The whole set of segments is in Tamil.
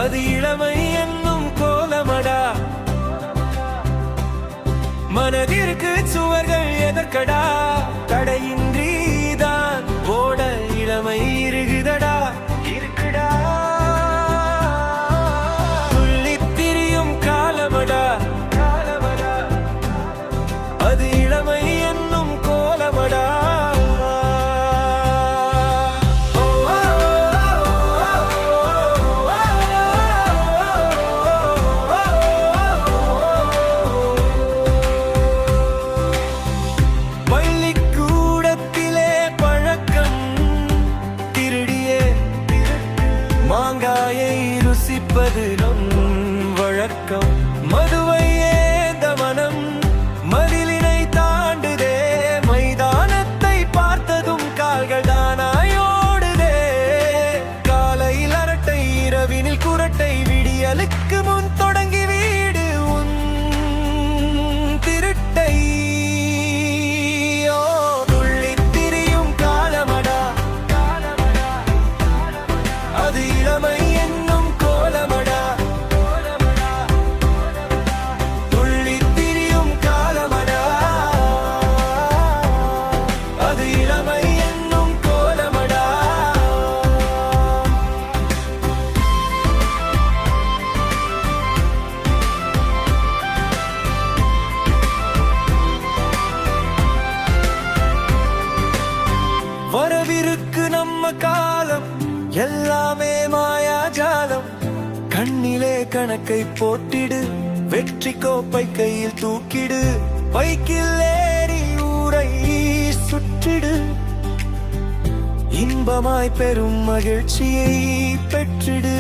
அது இளமை என்னும் கோலமடா. மனதிற்கு சுவர்கள் எதற்கடா, தடையின்றிதான் ஓட இளமை இருக்குதடா. இருக்குடா துள்ளித் திரியும் காலமடா. அது இளமை என்னும் கோலமடா. பள்ளிக்கூடத்திலே பழக்கம் திருடியே மாங்காயை ருசிப்பது நம் வழக்கம். மதுவை ஏந்த மனம் மதிலினை தாண்டுதே, மைதானத்தை பார்த்ததும் கால்கள் தானாயோடுதே. காலையில் அரட்டை, இரவினில் குரட்டை, விடியலுக்கு முன் தொடங்கி வீடு உன் திருட்டை. துள்ளித் திரியும் காலமடா. அது இளமை என்னும் கோலமடா. துள்ளித் திரியும் காலமடா. அது இளமை என்னும் கோலமடா. வரவிருக்கு நம்ம காலம், எல்லாமே மாயாஜாலம். கண்ணிலே கணக்கை போட்டிடு, வெற்றி கோப்பை கையில் தூக்கிடு. பைக்கில் ஏறி ஊரை சுற்றிடு, இன்பமாய் பெரும் மகிழ்ச்சியை பெற்றிடு.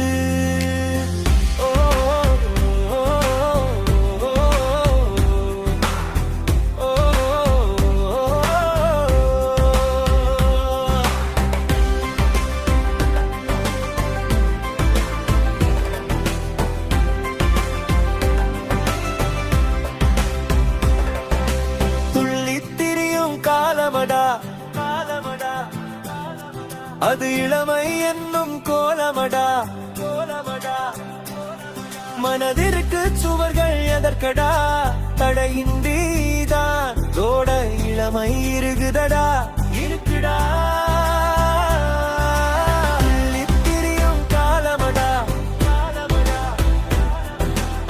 ஓ, ஓ, ஓ, ஓ, ஓ. துள்ளித் திரியும் காலமடா. அது இளமை என்னும் கோலமடா. மனதிற்கு சுவர்கள் எதற்கடா, தடையின்றிதான் ஓட இளமை இருக்குதடா. இருக்குடா துள்ளித் திரியும் காலமடா.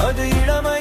அது இளமை